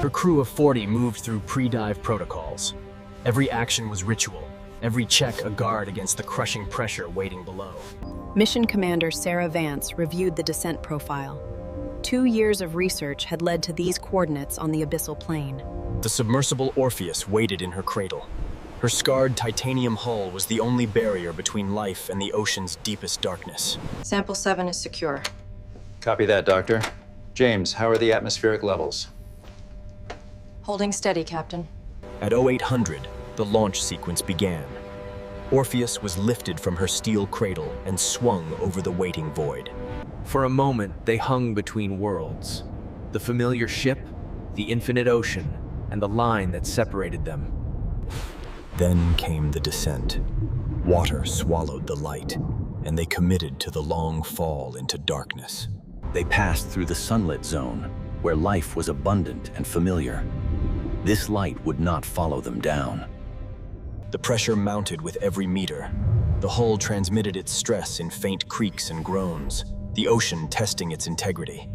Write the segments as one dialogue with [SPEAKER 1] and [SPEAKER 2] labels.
[SPEAKER 1] Her crew of 40 moved through pre-dive protocols. Every action was ritual, every check a guard against the crushing pressure waiting below.
[SPEAKER 2] Mission Commander Sarah Vance reviewed the descent profile. 2 years of research had led to these coordinates on the abyssal plain.
[SPEAKER 1] The submersible Orpheus waited in her cradle. Her scarred titanium hull was the only barrier between life and the ocean's deepest darkness.
[SPEAKER 3] Sample 7 is secure.
[SPEAKER 4] Copy that, Doctor. James, how are the atmospheric levels?
[SPEAKER 3] Holding steady, Captain.
[SPEAKER 1] At 0800, the launch sequence began. Orpheus was lifted from her steel cradle and swung over the waiting void.
[SPEAKER 5] For a moment, they hung between worlds. The familiar ship, the infinite ocean, and the line that separated them.
[SPEAKER 1] Then came the descent. Water swallowed the light, and they committed to the long fall into darkness.
[SPEAKER 6] They passed through the sunlit zone, where life was abundant and familiar. This light would not follow them down.
[SPEAKER 1] The pressure mounted with every meter. The hull transmitted its stress in faint creaks and groans, the ocean testing its integrity.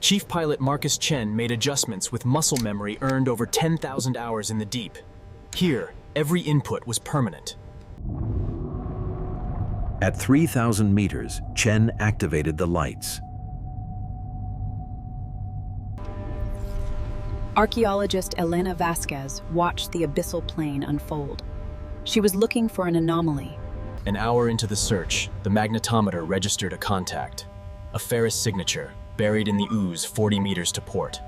[SPEAKER 1] Chief Pilot Marcus Chen made adjustments with muscle memory earned over 10,000 hours in the deep. Here, every input was permanent.
[SPEAKER 6] At 3,000 meters, Chen activated the lights.
[SPEAKER 2] Archaeologist Elena Vasquez watched the abyssal plain unfold. She was looking for an anomaly.
[SPEAKER 1] An hour into the search, the magnetometer registered a contact, a Ferris signature buried in the ooze 40 meters to port.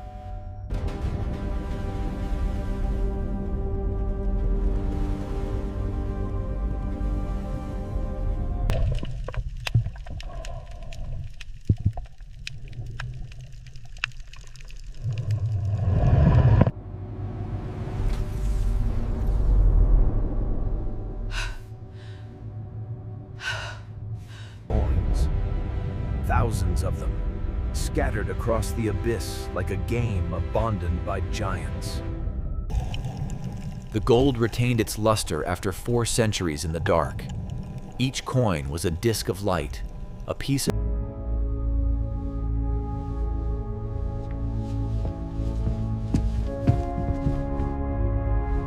[SPEAKER 5] Thousands of them, scattered across the abyss like a game abandoned by giants. The gold retained its luster after 4 centuries in the dark. Each coin was a disk of light, a piece of...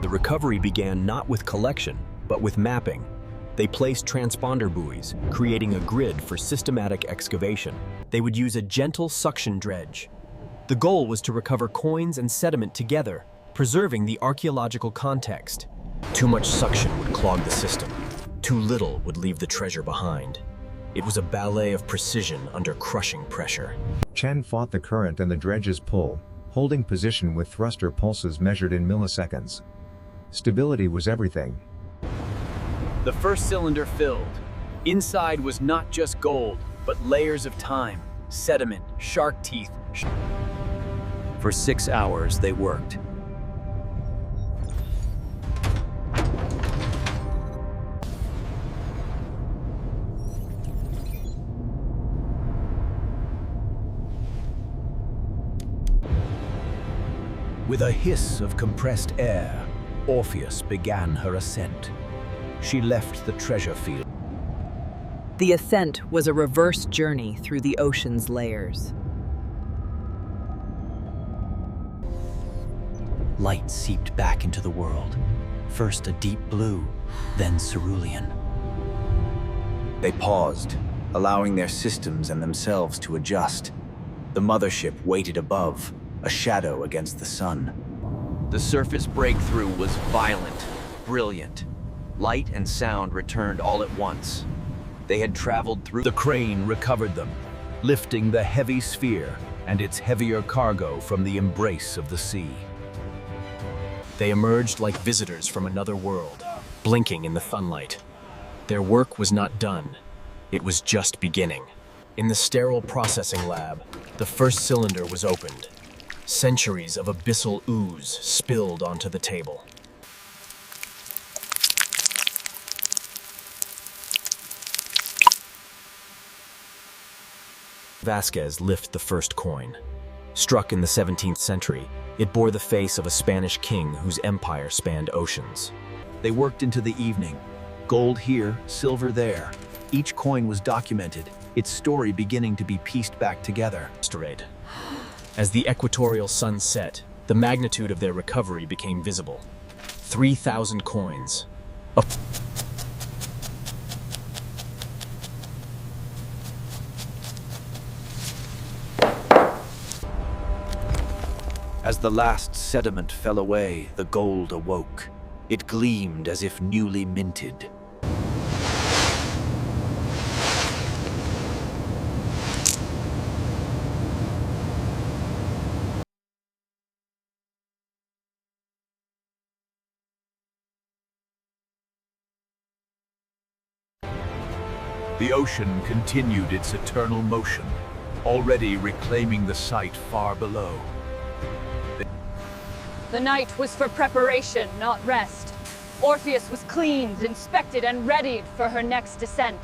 [SPEAKER 1] The recovery began not with collection, but with mapping. They placed transponder buoys, creating a grid for systematic excavation. They would use a gentle suction dredge. The goal was to recover coins and sediment together, preserving the archaeological context. Too much suction would clog the system. Too little would leave the treasure behind. It was a ballet of precision under crushing pressure.
[SPEAKER 7] Chen fought the current and the dredge's pull, holding position with thruster pulses measured in milliseconds. Stability was everything.
[SPEAKER 5] The first cylinder filled. Inside was not just gold, but layers of time, sediment, shark teeth.
[SPEAKER 6] For 6 hours, they worked. With a hiss of compressed air, Orpheus began her ascent. She left the treasure field.
[SPEAKER 2] The ascent was a reverse journey through the ocean's layers.
[SPEAKER 6] Light seeped back into the world. First a deep blue, then cerulean. They paused, allowing their systems and themselves to adjust. The mothership waited above, a shadow against the sun.
[SPEAKER 5] The surface breakthrough was violent, brilliant. Light and sound returned all at once. They had traveled through...
[SPEAKER 6] The crane recovered them, lifting the heavy sphere and its heavier cargo from the embrace of the sea.
[SPEAKER 1] They emerged like visitors from another world, blinking in the sunlight. Their work was not done. It was just beginning. In the sterile processing lab, the first cylinder was opened. Centuries of abyssal ooze spilled onto the table. Vasquez lifted the first coin. Struck in the 17th century, it bore the face of a Spanish king whose empire spanned oceans.
[SPEAKER 6] They worked into the evening. Gold here, silver there.
[SPEAKER 5] Each coin was documented, its story beginning to be pieced back together.
[SPEAKER 1] As the equatorial sun set, the magnitude of their recovery became visible. 3,000 coins.
[SPEAKER 5] As the last sediment fell away, the gold awoke. It gleamed as if newly minted. The ocean continued its eternal motion, already reclaiming the site far below.
[SPEAKER 8] The night was for preparation, not rest. Orpheus was cleaned, inspected, and readied for her next descent.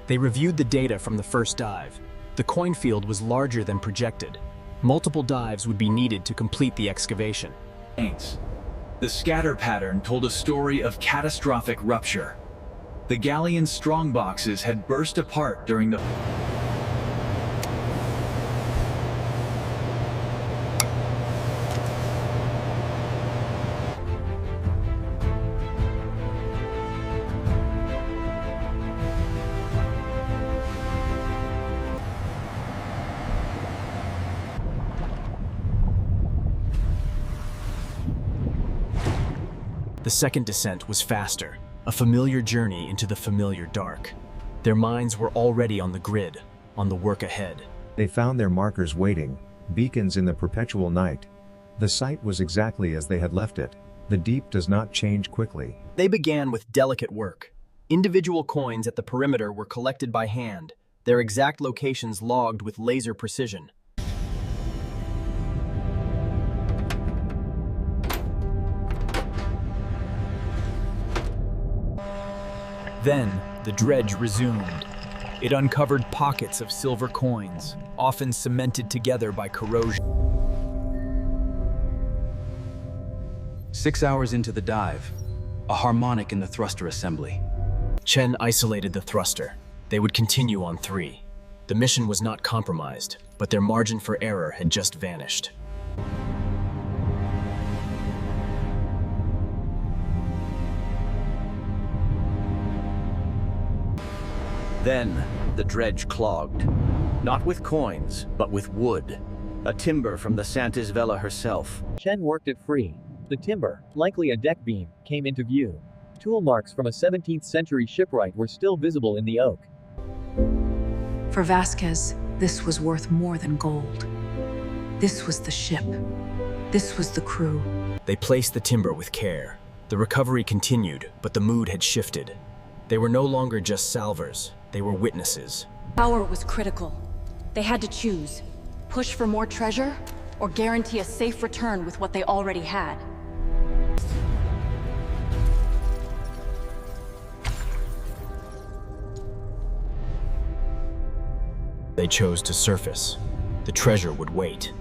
[SPEAKER 1] They reviewed the data from the first dive. The coin field was larger than projected. Multiple dives would be needed to complete the excavation.
[SPEAKER 5] The scatter pattern told a story of catastrophic rupture. The galleon's strongboxes had burst apart during the...
[SPEAKER 1] The second descent was faster, a familiar journey into the familiar dark. Their minds were already on the grid, on the work ahead.
[SPEAKER 7] They found their markers waiting, beacons in the perpetual night. The site was exactly as they had left it. The deep does not change quickly.
[SPEAKER 1] They began with delicate work. Individual coins at the perimeter were collected by hand, their exact locations logged with laser precision. Then, the dredge resumed. It uncovered pockets of silver coins, often cemented together by corrosion.
[SPEAKER 9] 6 hours into the dive, a harmonic in the thruster assembly.
[SPEAKER 1] Chen isolated the thruster. They would continue on 3. The mission was not compromised, but their margin for error had just vanished.
[SPEAKER 5] Then, the dredge clogged. Not with coins, but with wood. A timber from the Santis Vela herself.
[SPEAKER 10] Chen worked it free. The timber, likely a deck beam, came into view. Tool marks from a 17th century shipwreck were still visible in the oak.
[SPEAKER 2] For Vasquez, this was worth more than gold. This was the ship. This was the crew.
[SPEAKER 1] They placed the timber with care. The recovery continued, but the mood had shifted. They were no longer just salvors. They were witnesses.
[SPEAKER 3] Power was critical. They had to choose. Push for more treasure, or guarantee a safe return with what they already had.
[SPEAKER 1] They chose to surface. The treasure would wait.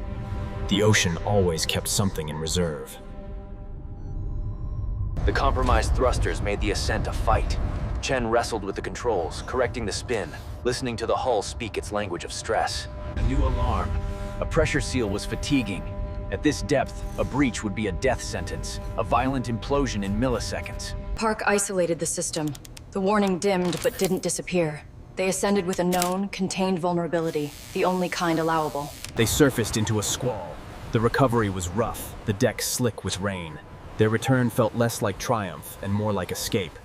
[SPEAKER 1] The ocean always kept something in reserve.
[SPEAKER 5] The compromised thrusters made the ascent a fight. Chen wrestled with the controls, correcting the spin, listening to the hull speak its language of stress. A new alarm. A pressure seal was fatiguing. At this depth, a breach would be a death sentence, a violent implosion in milliseconds.
[SPEAKER 3] Park isolated the system. The warning dimmed but didn't disappear. They ascended with a known, contained vulnerability, the only kind allowable.
[SPEAKER 1] They surfaced into a squall. The recovery was rough, the deck slick with rain. Their return felt less like triumph and more like escape.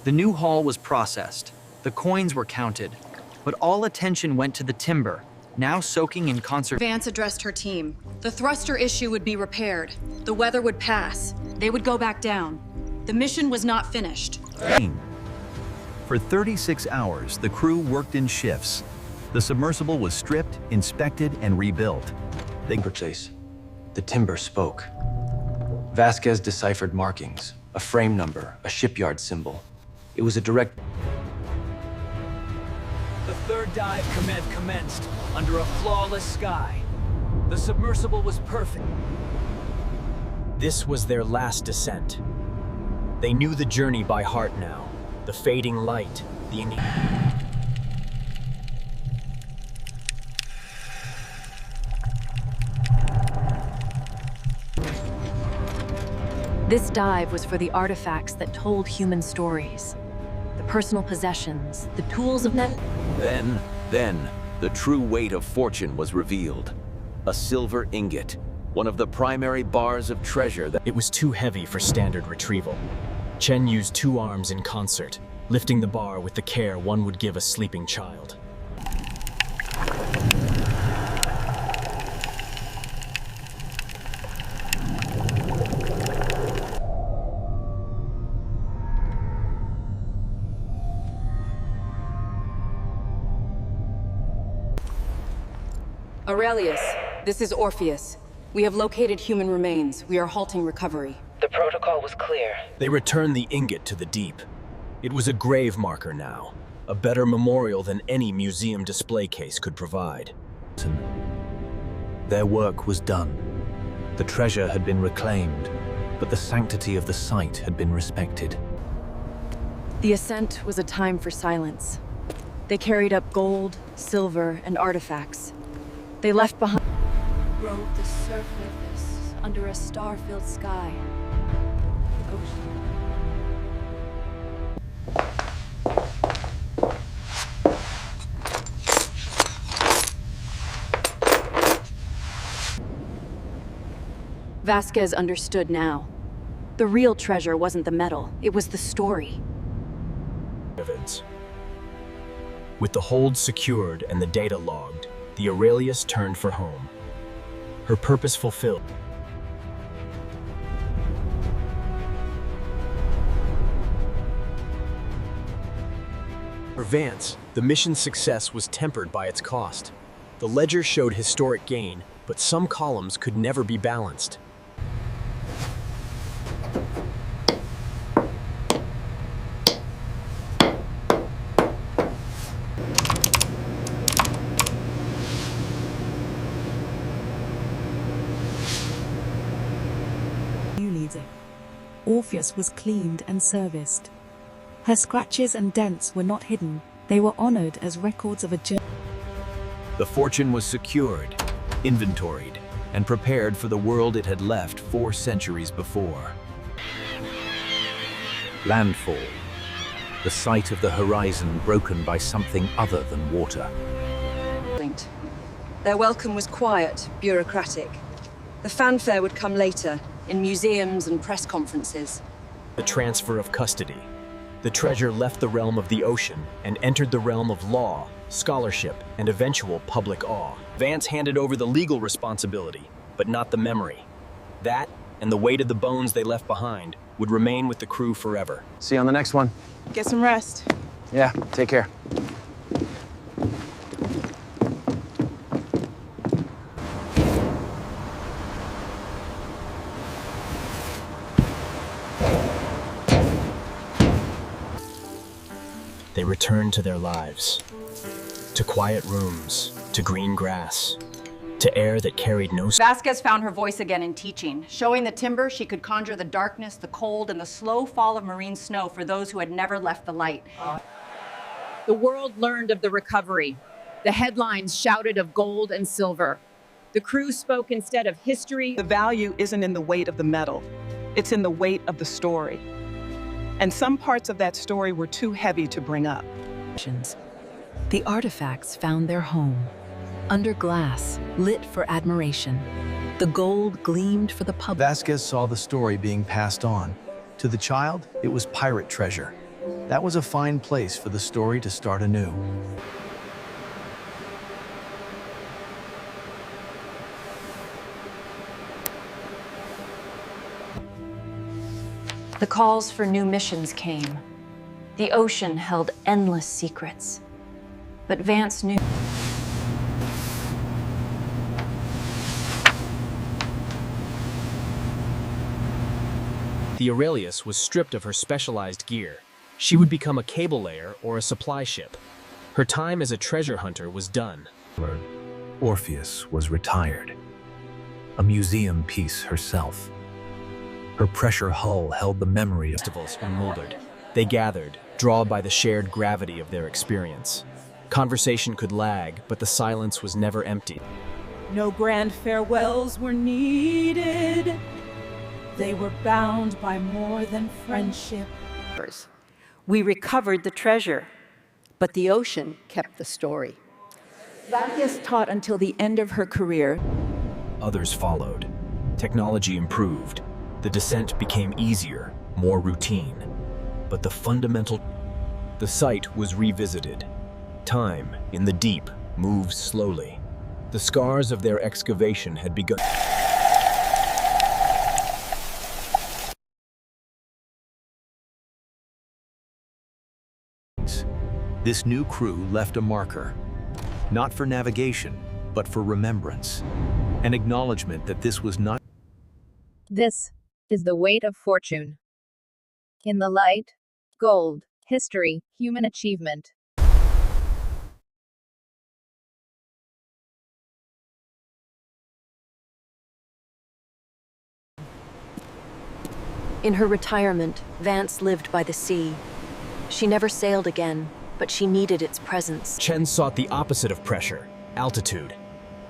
[SPEAKER 11] The new haul was processed. The coins were counted. But all attention went to the timber, now soaking in conservation.
[SPEAKER 2] Vance addressed her team. The thruster issue would be repaired. The weather would pass. They would go back down. The mission was not finished.
[SPEAKER 5] For 36 hours, the crew worked in shifts. The submersible was stripped, inspected, and rebuilt.
[SPEAKER 9] Chase. The timber spoke. Vasquez deciphered markings, a frame number, a shipyard symbol. It was a direct...
[SPEAKER 5] The third dive commenced under a flawless sky. The submersible was perfect.
[SPEAKER 1] This was their last descent. They knew the journey by heart now. The fading light, The
[SPEAKER 2] This dive was for the artifacts that told human stories. The personal possessions, the tools of men.
[SPEAKER 12] Then, the true weight of fortune was revealed. A silver ingot, one of the primary bars of treasure that...
[SPEAKER 1] It was too heavy for standard retrieval. Chen used 2 arms in concert, lifting the bar with the care one would give a sleeping child.
[SPEAKER 3] Aurelius, this is Orpheus. We have located human remains. We are halting recovery.
[SPEAKER 13] The protocol was clear.
[SPEAKER 1] They returned the ingot to the deep. It was a grave marker now, a better memorial than any museum display case could provide.
[SPEAKER 6] Their work was done. The treasure had been reclaimed, but the sanctity of the site had been respected.
[SPEAKER 3] The ascent was a time for silence. They carried up gold, silver, and artifacts. They left behind... Rode the surface under a star-filled sky. Ocean. Vasquez understood now. The real treasure wasn't the metal, it was the story.
[SPEAKER 1] With the hold secured and the data logged, the Aurelius turned for home. Her purpose fulfilled. For Vance, the mission's success was tempered by its cost. The ledger showed historic gain, but some columns could never be balanced.
[SPEAKER 14] Orpheus was cleaned and serviced. Her scratches and dents were not hidden, they were honored as records of a journey.
[SPEAKER 5] The fortune was secured, inventoried, and prepared for the world it had left 4 centuries before. Landfall. The sight of the horizon broken by something other than water.
[SPEAKER 3] Their welcome was quiet, bureaucratic. The fanfare would come later, in museums and press conferences.
[SPEAKER 1] The transfer of custody. The treasure left the realm of the ocean and entered the realm of law, scholarship, and eventual public awe. Vance handed over the legal responsibility, but not the memory. That, and the weight of the bones they left behind, would remain with the crew forever.
[SPEAKER 9] See you on the next one.
[SPEAKER 15] Get some rest.
[SPEAKER 9] Yeah, take care.
[SPEAKER 1] They returned to their lives, to quiet rooms, to green grass, to air that carried no...
[SPEAKER 16] Vasquez found her voice again in teaching, showing the timber she could conjure the darkness, the cold, and the slow fall of marine snow for those who had never left the light.
[SPEAKER 8] The world learned of the recovery. The headlines shouted of gold and silver. The crew spoke instead of history.
[SPEAKER 15] The value isn't in the weight of the metal. It's in the weight of the story. And some parts of that story were too heavy to bring up.
[SPEAKER 2] The artifacts found their home. Under glass, lit for admiration. The gold gleamed for the public.
[SPEAKER 9] Vasquez saw the story being passed on. To the child, it was pirate treasure. That was a fine place for the story to start anew.
[SPEAKER 3] The calls for new missions came. The ocean held endless secrets. But Vance knew.
[SPEAKER 1] The Aurelius was stripped of her specialized gear. She would become a cable layer or a supply ship. Her time as a treasure hunter was done.
[SPEAKER 5] Orpheus was retired. A museum piece herself. Her pressure hull held the memory of
[SPEAKER 1] festivals unmolded. They gathered, drawn by the shared gravity of their experience. Conversation could lag, but the silence was never empty.
[SPEAKER 13] No grand farewells were needed. They were bound by more than friendship.
[SPEAKER 17] We recovered the treasure, but the ocean kept the story.
[SPEAKER 13] Vasquez taught until the end of her career.
[SPEAKER 1] Others followed. Technology improved. The descent became easier, more routine. But the site was revisited. Time, in the deep, moves slowly. The scars of their excavation had begun.
[SPEAKER 5] This new crew left a marker, not for navigation, but for remembrance. An acknowledgement that this was not.
[SPEAKER 18] This is the weight of fortune. In the light, gold, history, human achievement.
[SPEAKER 3] In her retirement, Vance lived by the sea. She never sailed again, but she needed its presence.
[SPEAKER 1] Chen sought the opposite of pressure, altitude.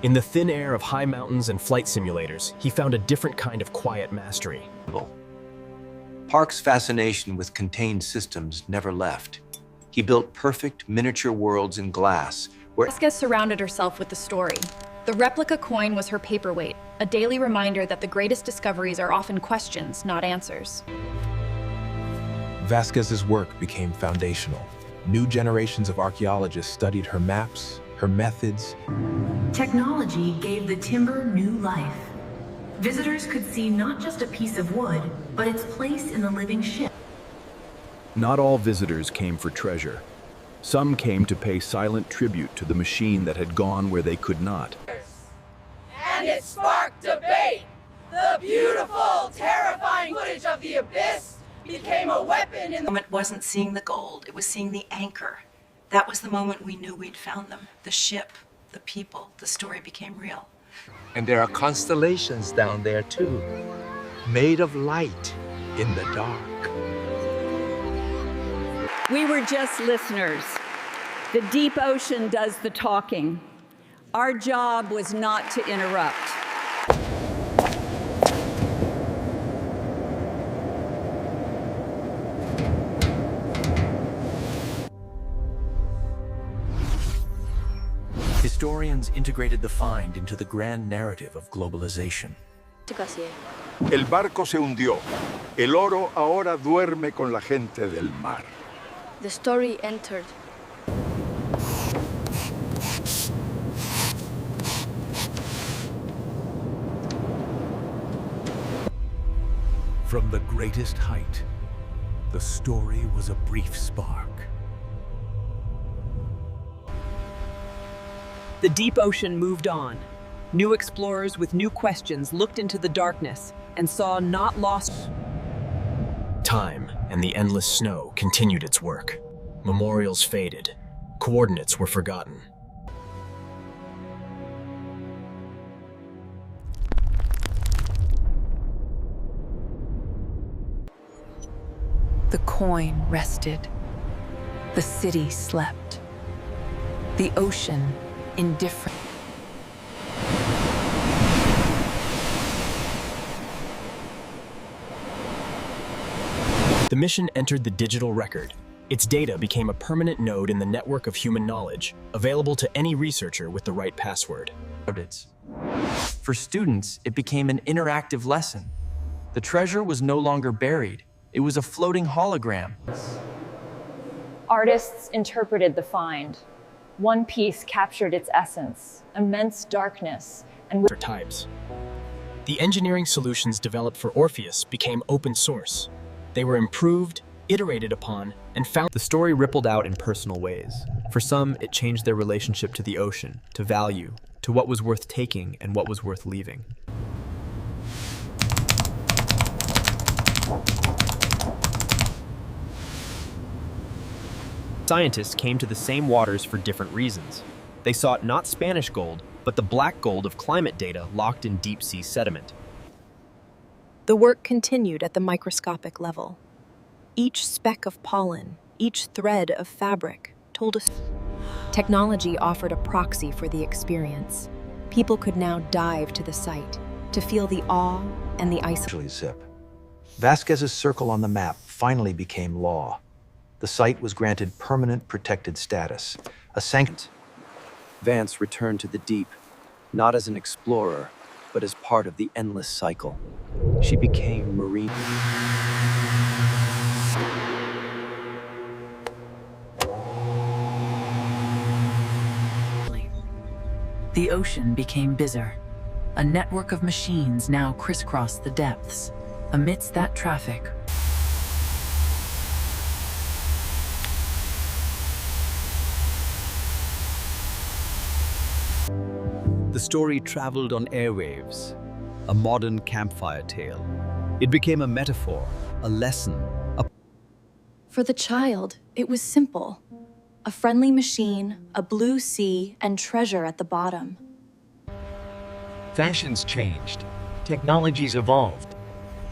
[SPEAKER 1] In the thin air of high mountains and flight simulators, he found a different kind of quiet mastery.
[SPEAKER 9] Park's fascination with contained systems never left. He built perfect miniature worlds in glass, where
[SPEAKER 16] Vasquez surrounded herself with the story. The replica coin was her paperweight, a daily reminder that the greatest discoveries are often questions, not answers.
[SPEAKER 19] Vasquez's work became foundational. New generations of archaeologists studied her maps, her methods.
[SPEAKER 2] Technology gave the timber new life. Visitors could see not just a piece of wood, but its place in the living ship.
[SPEAKER 1] Not all visitors came for treasure. Some came to pay silent tribute to the machine that had gone where they could not.
[SPEAKER 20] And it sparked debate. The beautiful, terrifying footage of the abyss became a weapon in the
[SPEAKER 2] moment wasn't seeing the gold, it was seeing the anchor. That was the moment we knew we'd found them. The ship, the people, the story became real.
[SPEAKER 21] And there are constellations down there too, made of light in the dark.
[SPEAKER 17] We were just listeners. The deep ocean does the talking. Our job was not to interrupt.
[SPEAKER 5] Historians integrated the find into the grand narrative of globalization.
[SPEAKER 22] El barco se hundió. El oro ahora duerme con la gente del mar.
[SPEAKER 23] The story entered.
[SPEAKER 5] From the greatest height, the story was a brief spark.
[SPEAKER 8] The deep ocean moved on. New explorers with new questions looked into the darkness and saw not lost.
[SPEAKER 1] Time and the endless snow continued its work. Memorials faded. Coordinates were forgotten.
[SPEAKER 2] The coin rested. The city slept. The ocean indifferent.
[SPEAKER 1] The mission entered the digital record. Its data became a permanent node in the network of human knowledge, available to any researcher with the right password.
[SPEAKER 11] For students, it became an interactive lesson. The treasure was no longer buried. It was a floating hologram.
[SPEAKER 24] Artists interpreted the find. One piece captured its essence, immense darkness, and
[SPEAKER 1] types. The engineering solutions developed for Orpheus became open source. They were improved, iterated upon, and found.
[SPEAKER 11] The story rippled out in personal ways. For some, it changed their relationship to the ocean, to value, to what was worth taking and what was worth leaving. Scientists came to the same waters for different reasons. They sought not Spanish gold, but the black gold of climate data locked in deep-sea sediment.
[SPEAKER 3] The work continued at the microscopic level.
[SPEAKER 2] Each speck of pollen, each thread of fabric, told us. Technology offered a proxy for the experience. People could now dive to the site to feel the awe and the isolation.
[SPEAKER 9] Zip. Vasquez's circle on the map finally became law. The site was granted permanent protected status, a sanct.
[SPEAKER 1] Vance returned to the deep, not as an explorer, but as part of the endless cycle. She became marine.
[SPEAKER 2] The ocean became busier. A network of machines now crisscrossed the depths. Amidst that traffic,
[SPEAKER 4] the story traveled on airwaves, a modern campfire tale. It became a metaphor, a lesson,
[SPEAKER 16] For the child, it was simple. A friendly machine, a blue sea, and treasure at the bottom.
[SPEAKER 7] Fashions changed, technologies evolved,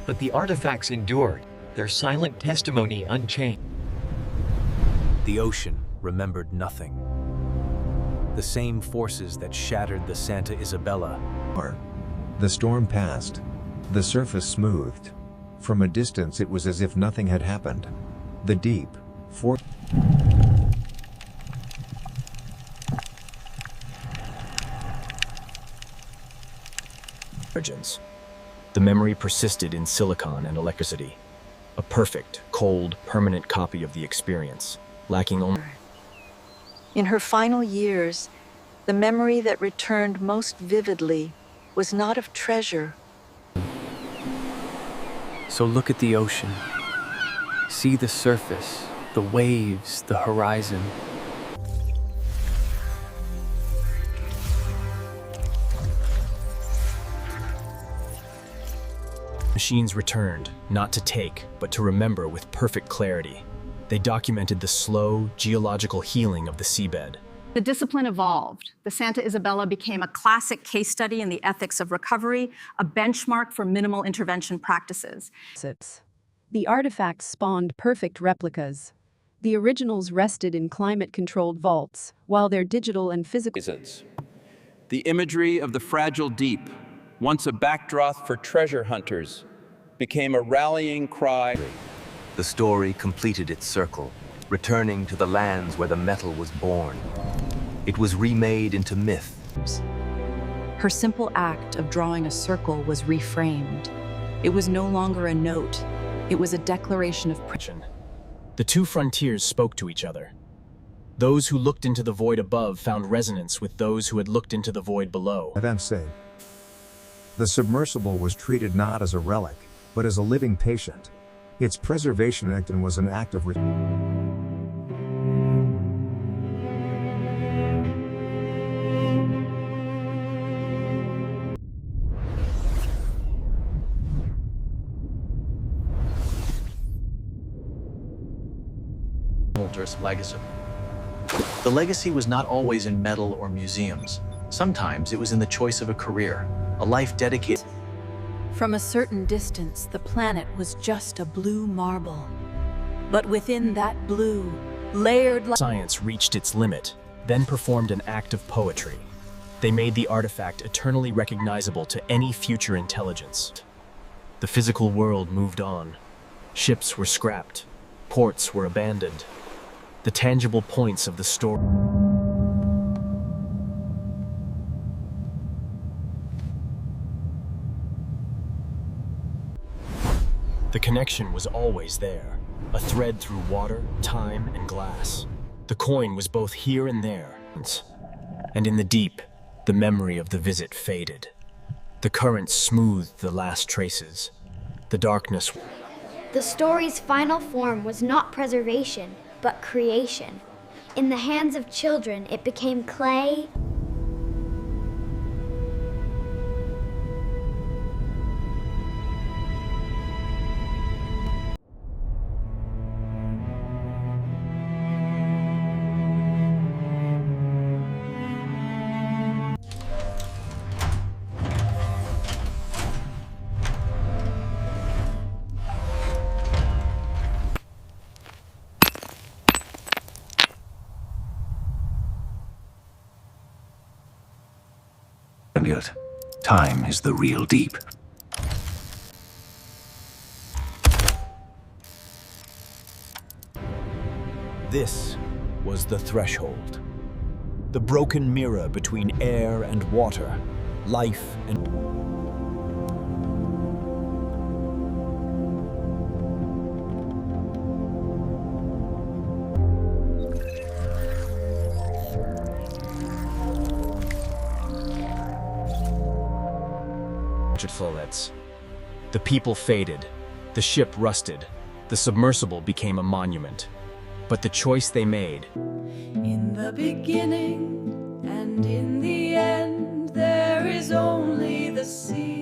[SPEAKER 7] but the artifacts endured, their silent testimony unchanged.
[SPEAKER 5] The ocean remembered nothing. The same forces that shattered the Santa Isabella.
[SPEAKER 10] The storm passed. The surface smoothed. From a distance it was as if nothing had happened. The deep,
[SPEAKER 1] origins. The memory persisted in silicon and electricity. A perfect, cold, permanent copy of the experience, lacking only.
[SPEAKER 12] In her final years, the memory that returned most vividly was not of treasure.
[SPEAKER 25] So look at the ocean. See the surface, the waves, the horizon.
[SPEAKER 1] Machines returned, not to take, but to remember with perfect clarity. They documented the slow, geological healing of the seabed.
[SPEAKER 26] The discipline evolved. The Santa Isabella became a classic case study in the ethics of recovery, a benchmark for minimal intervention practices.
[SPEAKER 27] The artifacts spawned perfect replicas. The originals rested in climate-controlled vaults, while their digital and physical...
[SPEAKER 28] The imagery of the fragile deep, once a backdrop for treasure hunters, became a rallying cry.
[SPEAKER 6] The story completed its circle, returning to the lands where the metal was born. It was remade into myth.
[SPEAKER 2] Her simple act of drawing a circle was reframed. It was no longer a note. It was a declaration of prison.
[SPEAKER 1] The two frontiers spoke to each other. Those who looked into the void above found resonance with those who had looked into the void below.
[SPEAKER 10] Events say, the submersible was treated not as a relic, but as a living patient. Its preservation act was an act of
[SPEAKER 9] legacy. The legacy was not always in metal or museums. Sometimes it was in the choice of a career, a life dedicated.
[SPEAKER 2] From a certain distance, the planet was just a blue marble. But within that blue, layered...
[SPEAKER 1] Science reached its limit, then performed an act of poetry. They made the artifact eternally recognizable to any future intelligence. The physical world moved on. Ships were scrapped. Ports were abandoned. The tangible points of the story. The connection was always there, a thread through water, time, and glass. The coin was both here and there, and in the deep, the memory of the visit faded. The current smoothed the last traces. The darkness...
[SPEAKER 29] The story's final form was not preservation, but creation. In the hands of children, it became clay.
[SPEAKER 6] Time is the real deep.
[SPEAKER 1] This was the threshold. The broken mirror between air and water, life and...
[SPEAKER 13] Flowlets. The people faded, the ship rusted, the submersible became a monument. But the choice they made...
[SPEAKER 14] In the beginning and in the end, there is only the sea.